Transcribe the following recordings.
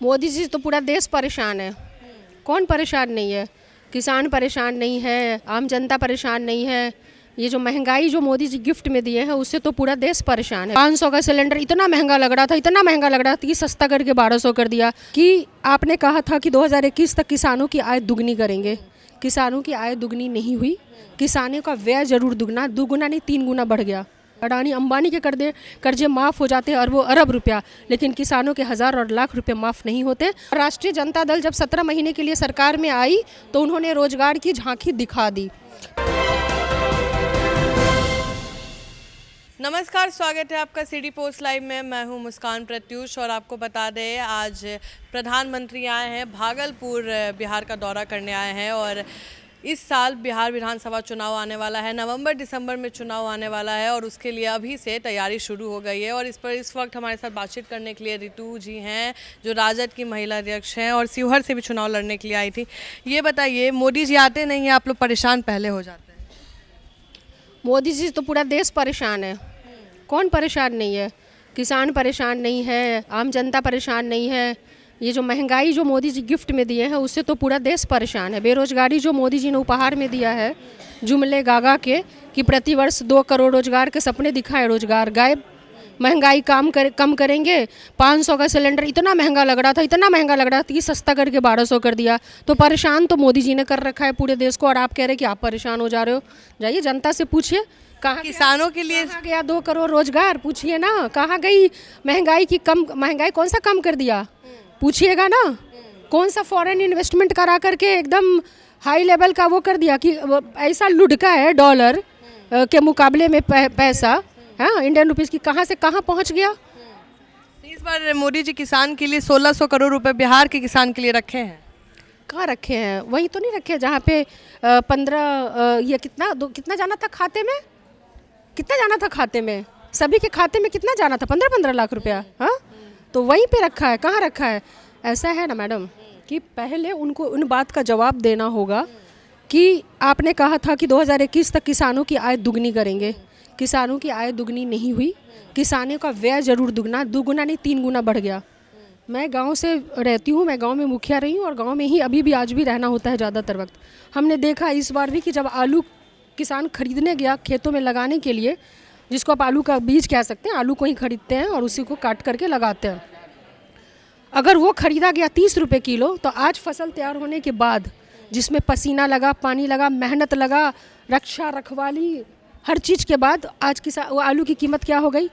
मोदी जी तो पूरा देश परेशान है। कौन परेशान नहीं है? किसान परेशान नहीं है, आम जनता परेशान नहीं है। ये जो महंगाई जो मोदी जी गिफ्ट में दिए हैं उससे तो पूरा देश परेशान है। 500 का सिलेंडर इतना महंगा लग रहा था, इतना महंगा लग रहा था कि सस्ता करके 1200 कर दिया। कि आपने कहा था कि 2021 तक किसानों की आय दुगनी करेंगे। किसानों की आय दुगनी नहीं हुई। किसानों का व्यय जरूर दुगुना नहीं 3 गुना बढ़ गया। अडानी अंबानी के कर्जे माफ़ हो जाते हैं अरबों अरब रुपया, लेकिन किसानों के हज़ार और लाख रुपए माफ़ नहीं होते। राष्ट्रीय जनता दल जब 17 महीने के लिए सरकार में आई तो उन्होंने रोजगार की झांकी दिखा दी। नमस्कार, स्वागत है आपका सिटी पोस्ट लाइव में। मैं हूं मुस्कान प्रत्यूष और आपको बता दें आज प्रधानमंत्री आए हैं, भागलपुर बिहार का दौरा करने आए हैं। और इस साल बिहार विधानसभा चुनाव आने वाला है, नवंबर दिसंबर में चुनाव आने वाला है और उसके लिए अभी से तैयारी शुरू हो गई है। और इस वक्त हमारे साथ बातचीत करने के लिए रितु जी हैं जो राजद की महिला अध्यक्ष हैं और शिवहर से भी चुनाव लड़ने के लिए आई थी। ये बताइए, मोदी जी आते नहीं हैं, आप लोग परेशान पहले हो जाते हैं? मोदी जी तो पूरा देश परेशान है। कौन परेशान नहीं है? किसान परेशान नहीं है, आम जनता परेशान नहीं है। ये जो महंगाई जो मोदी जी गिफ्ट में दिए हैं उससे तो पूरा देश परेशान है। बेरोजगारी जो मोदी जी ने उपहार में दिया है जुमले गागा के कि प्रतिवर्ष 2 करोड़ रोजगार के सपने दिखाए, रोजगार गायब। महंगाई कम करेंगे। 500 का सिलेंडर इतना महंगा लग रहा था, इतना महंगा लग रहा था कि सस्ता करके 1200 कर दिया। तो परेशान तो मोदी जी ने कर रखा है पूरे देश को और आप कह रहे हैं कि आप परेशान हो जा रहे हो। जाइए जनता से पूछिए कहाँ किसानों के लिए कहाँ गया 2 करोड़ रोजगार, पूछिए ना। कहाँ गई महंगाई कौन सा कम कर दिया, पूछिएगा ना। कौन सा फॉरेन इन्वेस्टमेंट करा करके एकदम हाई लेवल का वो कर दिया कि ऐसा लुढ़का है डॉलर के मुकाबले में पैसा, हाँ, इंडियन रुपीस की कहाँ से कहाँ पहुँच गया। इस बार मोदी जी किसान के लिए 1600 करोड़ रुपए बिहार के किसान के लिए रखे हैं। कहाँ रखे हैं? वही तो नहीं रखे जहाँ पे 15 ये कितना जाना था खाते में? कितना जाना था खाते में? सभी के खाते में कितना जाना था? 15-15 लाख रुपया। हाँ, तो वहीं पे रखा है। कहाँ रखा है? ऐसा है ना मैडम कि पहले उनको उन बात का जवाब देना होगा कि आपने कहा था कि 2021 तक किसानों की आय दुगनी करेंगे। किसानों की आय दुगनी नहीं हुई। किसानों का व्यय जरूर दुगुना नहीं 3 गुना बढ़ गया। मैं गांव से रहती हूँ, मैं गांव में मुखिया रही हूँ और गांव में ही अभी भी आज भी रहना होता है ज़्यादातर वक्त। हमने देखा इस बार भी कि जब आलू किसान खरीदने गया खेतों में लगाने के लिए, जिसको आप आलू का बीज कह सकते हैं, आलू को ही खरीदते हैं और उसी को काट करके लगाते हैं। अगर वो खरीदा गया 30 रुपये किलो, तो आज फसल तैयार होने के बाद जिसमें पसीना लगा, पानी लगा, मेहनत लगा, रक्षा रखवाली हर चीज़ के बाद आज वो आलू की कीमत क्या हो गई?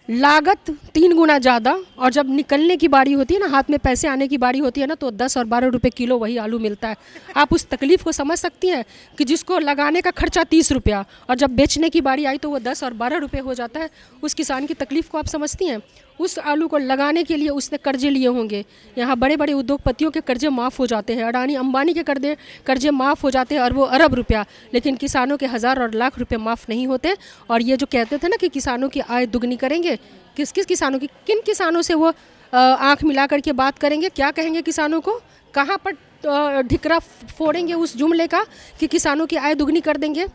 लागत 3 गुना ज़्यादा। और जब निकलने की बारी होती है ना, हाथ में पैसे आने की बारी होती है ना, तो 10 और 12 रुपये किलो वही आलू मिलता है। आप उस तकलीफ़ को समझ सकती हैं कि जिसको लगाने का खर्चा 30 रुपया और जब बेचने की बारी आई तो वो 10 और 12 रुपये हो जाता है। उस किसान की तकलीफ़ को आप समझती हैं? उस आलू को लगाने के लिए उसने कर्जे लिए होंगे। यहाँ बड़े बड़े उद्योगपतियों के कर्जे माफ़ हो जाते हैं, अडानी अंबानी के कर्जे माफ़ हो जाते हैं अरबों अरब रुपया, लेकिन किसानों के हज़ार और लाख रुपए माफ़ नहीं होते। और ये जो कहते थे ना कि किसानों की आय दुगनी करेंगे, किस किसानों की, किन किसानों से वो आँख मिला करके बात करेंगे? क्या कहेंगे किसानों को? कहाँ पर ढिकरा फोड़ेंगे उस जुमले का कि किसानों की आय दुगनी कर देंगे?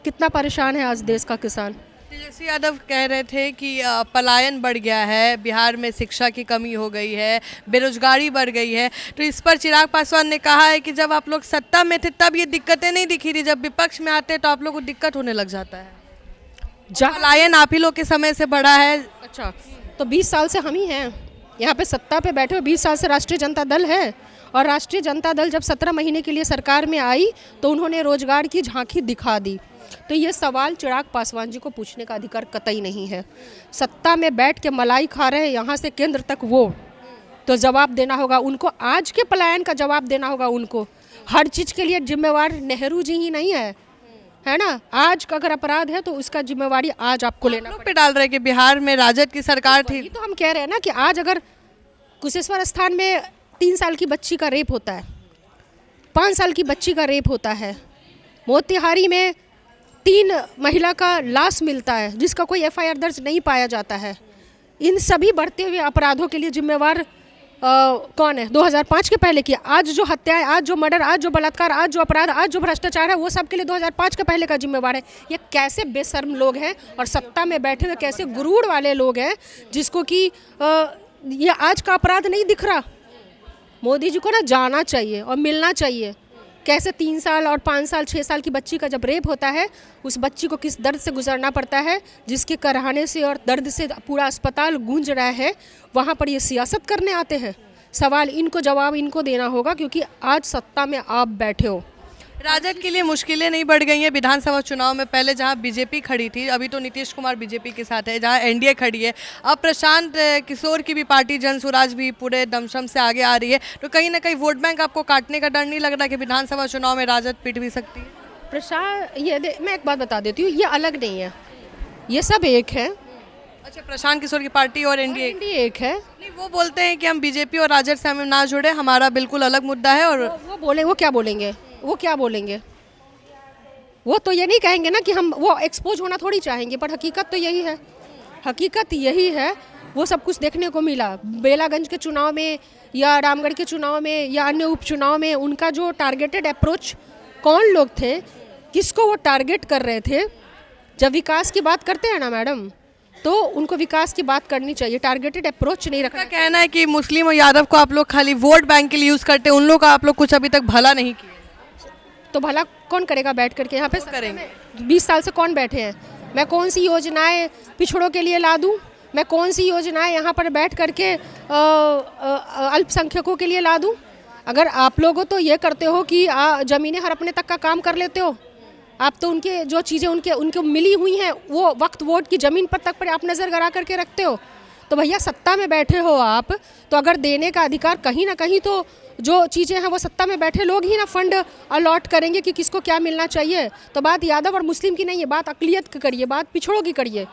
कितना परेशान है आज देश का किसान। तेजस्वी यादव कह रहे थे कि पलायन बढ़ गया है, बिहार में शिक्षा की कमी हो गई है, बेरोजगारी बढ़ गई है। तो इस पर चिराग पासवान ने कहा है कि जब आप लोग सत्ता में थे तब ये दिक्कतें नहीं दिखी थी, जब विपक्ष में आते तो आप लोग को दिक्कत होने लग जाता है। पलायन आप ही लोग के समय से बढ़ा है। अच्छा, तो 20 साल से हम ही हैं यहाँ पे सत्ता पे बैठे हुए। 20 साल से राष्ट्रीय जनता दल है और राष्ट्रीय जनता दल जब 17 महीने के लिए सरकार में आई तो उन्होंने रोजगार की झांकी दिखा दी। तो ये सवाल चिराग पासवान जी को पूछने का अधिकार कतई नहीं है। सत्ता में बैठ के मलाई खा रहे हैं यहाँ से केंद्र तक, वो तो जवाब देना होगा उनको। आज के पलायन का जवाब देना होगा उनको। हर चीज़ के लिए जिम्मेवार नेहरू जी ही नहीं है ना। आज का अगर अपराध है तो उसका जिम्मेवारी आज आपको लेना पे डाल रहे कि बिहार में राजद की सरकार थी। तो हम कह रहे हैं ना कि आज अगर कुशेश्वर स्थान में 3 साल की बच्ची का रेप होता है, 5 साल की बच्ची का रेप होता है, मोतिहारी में 3 महिला का लाश मिलता है जिसका कोई FIR दर्ज नहीं पाया जाता है, इन सभी बढ़ते हुए अपराधों के लिए जिम्मेवार कौन है? 2005 के पहले की। आज जो हत्याएं, आज जो मर्डर, आज जो बलात्कार, आज जो अपराध, आज जो भ्रष्टाचार है, वो सब के लिए 2005 के पहले का जिम्मेवार है। ये कैसे बेशर्म लोग हैं और सत्ता में बैठे हुए कैसे गुरूर वाले लोग हैं जिसको कि ये आज का अपराध नहीं दिख रहा। मोदी जी को ना जाना चाहिए और मिलना चाहिए। कैसे 3 साल और 5 साल 6 साल की बच्ची का जब रेप होता है, उस बच्ची को किस दर्द से गुजरना पड़ता है, जिसके कराहने से और दर्द से पूरा अस्पताल गूंज रहा है, वहाँ पर ये सियासत करने आते हैं। सवाल इनको जवाब इनको देना होगा, क्योंकि आज सत्ता में आप बैठे हो। राजद के लिए मुश्किलें नहीं बढ़ गई हैं विधानसभा चुनाव में? पहले जहां बीजेपी खड़ी थी, अभी तो नीतीश कुमार बीजेपी के साथ है, जहां एनडीए खड़ी है, अब प्रशांत किशोर की भी पार्टी जन स्वराज भी पूरे दमशम से आगे आ रही है, तो कहीं ना कहीं वोट बैंक आपको काटने का डर नहीं लग रहा कि विधानसभा चुनाव में राजद पिट भी सकती है? मैं एक बात बता देती हूँ, ये अलग नहीं है, ये सब एक है। अच्छा, प्रशांत किशोर की पार्टी और एनडीए एक है। नहीं, वो बोलते हैं कि हम बीजेपी और राजद से हमें ना जुड़े, हमारा बिल्कुल अलग मुद्दा है। और वो क्या बोलेंगे? वो तो ये नहीं कहेंगे ना कि हम वो एक्सपोज होना थोड़ी चाहेंगे, पर हकीकत तो यही है। हकीकत यही है। वो सब कुछ देखने को मिला बेलागंज के चुनाव में या रामगढ़ के चुनाव में या अन्य उपचुनाव में। उनका जो टारगेटेड अप्रोच, कौन लोग थे, किसको वो टारगेट कर रहे थे। जब विकास की बात करते हैं ना मैडम, तो उनको विकास की बात करनी चाहिए, टारगेटेड अप्रोच नहीं रखना। कहना है कि मुस्लिम और यादव को आप लोग खाली वोट बैंक के लिए यूज़ करते हैं, उन लोग का आप लोग कुछ अभी तक भला नहीं किया। तो भला कौन करेगा बैठ करके यहाँ पे? करेंगे। 20 साल से कौन बैठे हैं? मैं कौन सी योजनाएं पिछड़ों के लिए ला दूँ? मैं कौन सी योजनाएं यहाँ पर बैठ करके अल्पसंख्यकों के लिए ला दूँ? अगर आप लोगों तो ये करते हो कि ज़मीनें हर अपने तक का काम कर लेते हो, आप तो उनके जो चीज़ें उनको मिली हुई हैं वो वक्त वोट की ज़मीन पर तक पर आप नज़र गड़ा करके रखते हो। तो भैया सत्ता में बैठे हो आप, तो अगर देने का अधिकार कहीं ना कहीं तो जो चीज़ें हैं वो सत्ता में बैठे लोग ही ना फंड अलॉट करेंगे कि किसको क्या मिलना चाहिए। तो बात यादव और मुस्लिम की नहीं है, बात अकलियत की करिए, बात पिछड़ों की करिए,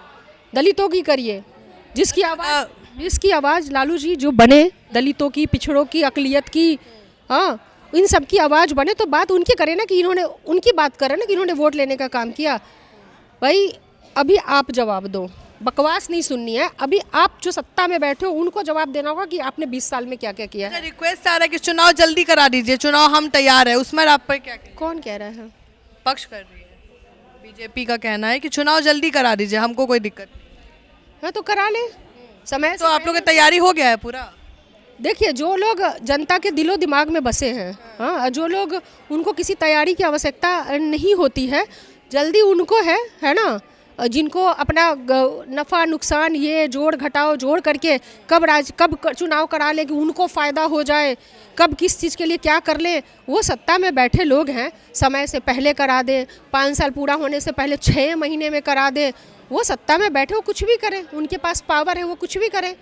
दलितों की करिए, जिसकी आवाज़ लालू जी जो बने, दलितों की, पिछड़ों की, अकलियत की, हाँ, इन सब की आवाज़ बने, तो बात उनकी करें ना कि इन्होंने, उनकी बात करें ना कि इन्होंने वोट लेने का काम किया। भाई अभी आप जवाब दो, बकवास नहीं सुननी है। अभी आप जो सत्ता में बैठे हो उनको जवाब देना होगा कि आपने 20 साल में क्या क्या किया है। रिक्वेस्ट आ रहा है कि चुनाव जल्दी करा दीजिए, चुनाव हम तैयार है, उसमें आप पर क्या कौन कह रहा है? पक्ष कर रही है बीजेपी का कहना है कि चुनाव जल्दी करा दीजिए, हमको कोई दिक्कत नहीं है। तो करा ले समय। तो आप लोग की तैयारी हो गया है पूरा? देखिए, जो लोग जनता के दिलो दिमाग में बसे हैं, हाँ, जो लोग, उनको किसी तैयारी की आवश्यकता नहीं होती है, जल्दी उनको है ना, जिनको अपना नफ़ा नुकसान ये जोड़ घटाओ जोड़ करके कब चुनाव करा ले कि उनको फ़ायदा हो जाए, कब किस चीज़ के लिए क्या कर ले, वो सत्ता में बैठे लोग हैं। समय से पहले करा दे, 5 साल पूरा होने से पहले 6 महीने में करा दे, वो सत्ता में बैठे वो कुछ भी करें, उनके पास पावर है, वो कुछ भी करें।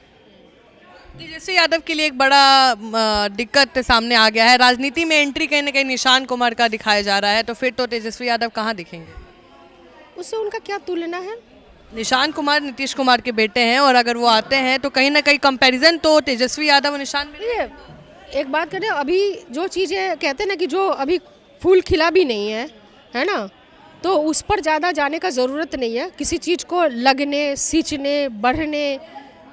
तेजस्वी यादव के लिए एक बड़ा दिक्कत सामने आ गया है, राजनीति में एंट्री कहीं ना कहीं निशान कुमार का दिखाया जा रहा है, तो फिर तो तेजस्वी यादव कहाँ दिखेंगे? उससे उनका क्या तुलना है? निशान कुमार नीतीश कुमार के बेटे हैं, और अगर वो आते हैं तो कहीं ना कहीं कंपैरिजन तो तेजस्वी यादव और निशान में। एक बात करें, अभी जो चीज़ें कहते हैं ना कि जो अभी फूल खिला भी नहीं है ना, तो उस पर ज़्यादा जाने का ज़रूरत नहीं है। किसी चीज़ को लगने, सींचने, बढ़ने,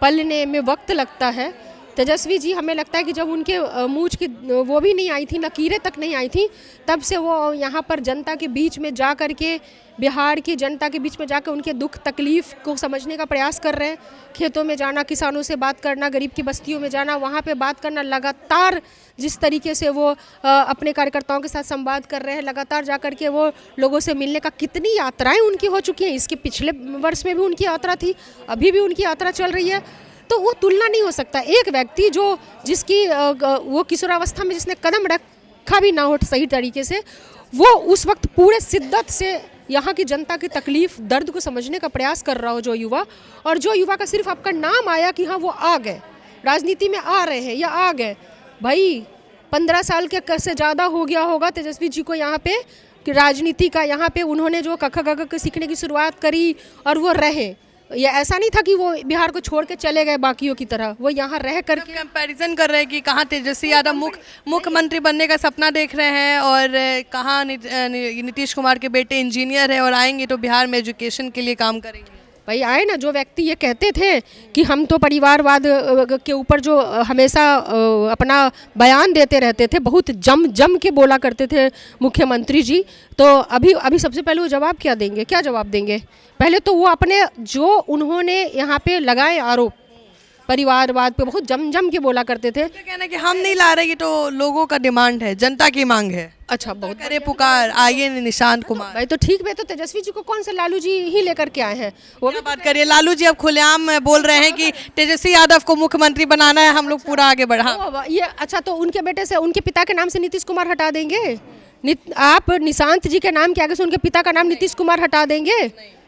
पलने में वक्त लगता है। तेजस्वी जी, हमें लगता है कि जब उनके मूंछ की वो भी नहीं आई थी, लकीरें तक नहीं आई थी, तब से वो यहाँ पर जनता के बीच में जा कर के, बिहार की जनता के बीच में जाकर उनके दुख तकलीफ़ को समझने का प्रयास कर रहे हैं। खेतों में जाना, किसानों से बात करना, गरीब की बस्तियों में जाना, वहाँ पे बात करना, लगातार जिस तरीके से वो अपने कार्यकर्ताओं के साथ संवाद कर रहे हैं, लगातार जा कर के वो लोगों से मिलने का, कितनी यात्राएँ उनकी हो चुकी हैं। इसके पिछले वर्ष में भी उनकी यात्रा थी, अभी भी उनकी यात्रा चल रही है। तो वो तुलना नहीं हो सकता। एक व्यक्ति जिसकी वो किशोरावस्था में जिसने कदम रखा भी ना हो सही तरीके से, वो उस वक्त पूरे शिद्दत से यहाँ की जनता की तकलीफ, दर्द को समझने का प्रयास कर रहा हो, जो युवा, और जो युवा का सिर्फ आपका नाम आया कि हाँ वो आ गए, राजनीति में आ रहे हैं या आ गए। भाई 15 साल के से ज़्यादा हो गया होगा तेजस्वी जी को यहाँ पे, कि राजनीति का यहाँ पे उन्होंने जो क ख ग घ सीखने की शुरुआत करी और वो रहे। ये ऐसा नहीं था कि वो बिहार को छोड़ के चले गए बाकियों की तरह, वो यहाँ रह करके कंपैरिजन कर रहे हैं कि कहाँ तेजस्वी यादव मुख्यमंत्री बनने का सपना देख रहे हैं, और कहाँ नीतीश कुमार के बेटे इंजीनियर है और आएंगे तो बिहार में एजुकेशन के लिए काम करेंगे। भाई आए ना, जो व्यक्ति ये कहते थे कि हम तो परिवारवाद के ऊपर जो हमेशा अपना बयान देते रहते थे, बहुत जम के बोला करते थे मुख्यमंत्री जी, तो अभी सबसे पहले वो जवाब क्या देंगे? क्या जवाब देंगे? पहले तो वो अपने जो उन्होंने यहाँ पे लगाए आरोप, परिवारवाद पे बहुत जम जम के बोला करते थे। तो कहना है कि हम नहीं ला रहे, ये तो लोगों का डिमांड है, जनता की मांग है। अच्छा, बहुत करे पुकार, आइए निशांत कुमार। भाई तो ठीक है, तो तेजस्वी जी को कौन सा लालू जी ही लेकर के आए हैं? वो क्या बात करिए, लालू जी अब खुलेआम बोल रहे हैं कि तेजस्वी यादव को मुख्यमंत्री बनाना है, हम लोग पूरा आगे बढ़ा। ये अच्छा, तो उनके बेटे से, उनके पिता के नाम से नीतीश कुमार हटा देंगे? आप निशांत जी के नाम के आगे से उनके पिता का नाम नीतीश कुमार हटा देंगे?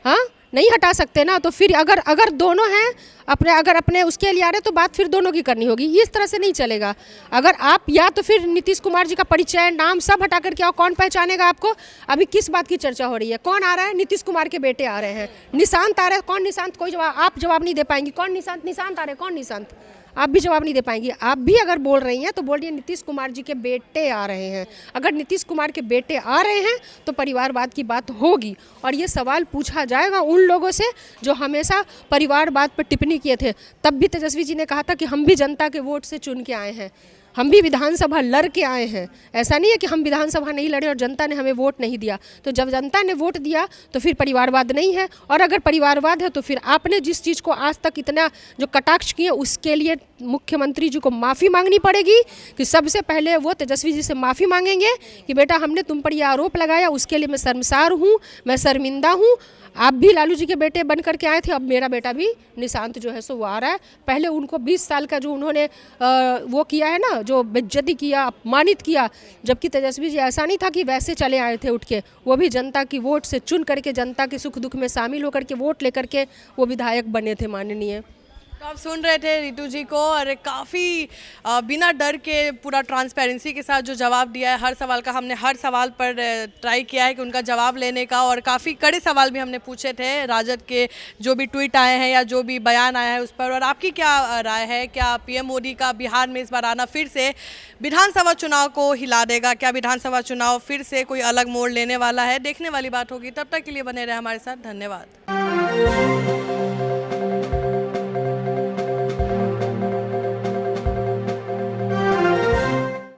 हाँ, नहीं हटा सकते ना। तो फिर अगर दोनों हैं अगर अपने उसके लिए आ रहे, तो बात फिर दोनों की करनी होगी। इस तरह से नहीं चलेगा। अगर आप या तो फिर नीतीश कुमार जी का परिचय, नाम सब हटा करके आओ, कौन पहचानेगा आपको? अभी किस बात की चर्चा हो रही है? कौन आ रहा है? नीतीश कुमार के बेटे आ रहे हैं, निशांत आ रहे हैं। कौन निशांत? कोई जवाब, आप जवाब नहीं दे पाएंगी। कौन निशांत? निशांत आ रहे हैं। कौन निशांत? आप भी जवाब नहीं दे पाएंगी। आप भी अगर बोल रही हैं तो बोलिए नीतीश कुमार जी के बेटे आ रहे हैं। अगर नीतीश कुमार के बेटे आ रहे हैं तो परिवारवाद की बात होगी, और ये सवाल पूछा जाएगा उन लोगों से जो हमेशा परिवारवाद पर टिप्पणी किए थे। तब भी तेजस्वी जी ने कहा था कि हम भी जनता के वोट से चुन के आए हैं, हम भी विधानसभा लड़ के आए हैं। ऐसा नहीं है कि हम विधानसभा नहीं लड़े और जनता ने हमें वोट नहीं दिया। तो जब जनता ने वोट दिया तो फिर परिवारवाद नहीं है, और अगर परिवारवाद है तो फिर आपने जिस चीज़ को आज तक इतना जो कटाक्ष किए, उसके लिए मुख्यमंत्री जी को माफ़ी मांगनी पड़ेगी। कि सबसे पहले वो तेजस्वी जी से माफ़ी मांगेंगे कि बेटा हमने तुम पर यह आरोप लगाया, उसके लिए मैं शर्मसार हूँ, मैं शर्मिंदा हूँ। आप भी लालू जी के बेटे बन करके आए थे, अब मेरा बेटा भी निशांत जो है सो वो आ रहा है। पहले उनको 20 साल का जो उन्होंने वो किया है ना, जो बेइज्जती किया, अपमानित किया, जबकि तेजस्वी जी ऐसा नहीं था कि वैसे चले आए थे उठ के, वो भी जनता की वोट से चुन करके, जनता के सुख दुख में शामिल होकर के वोट लेकर के वो विधायक बने थे माननीय। तो आप सुन रहे थे रितु जी को, और काफ़ी बिना डर के, पूरा ट्रांसपेरेंसी के साथ जो जवाब दिया है हर सवाल का। हमने हर सवाल पर ट्राई किया है कि उनका जवाब लेने का, और काफ़ी कड़े सवाल भी हमने पूछे थे राजद के जो भी ट्वीट आए हैं या जो भी बयान आया है उस पर। और आपकी क्या राय है? क्या पीएम मोदी का बिहार में इस बार आना फिर से विधानसभा चुनाव को हिला देगा? क्या विधानसभा चुनाव फिर से कोई अलग मोड़ लेने वाला है? देखने वाली बात होगी। तब तक के लिए बने रहे हमारे साथ। धन्यवाद।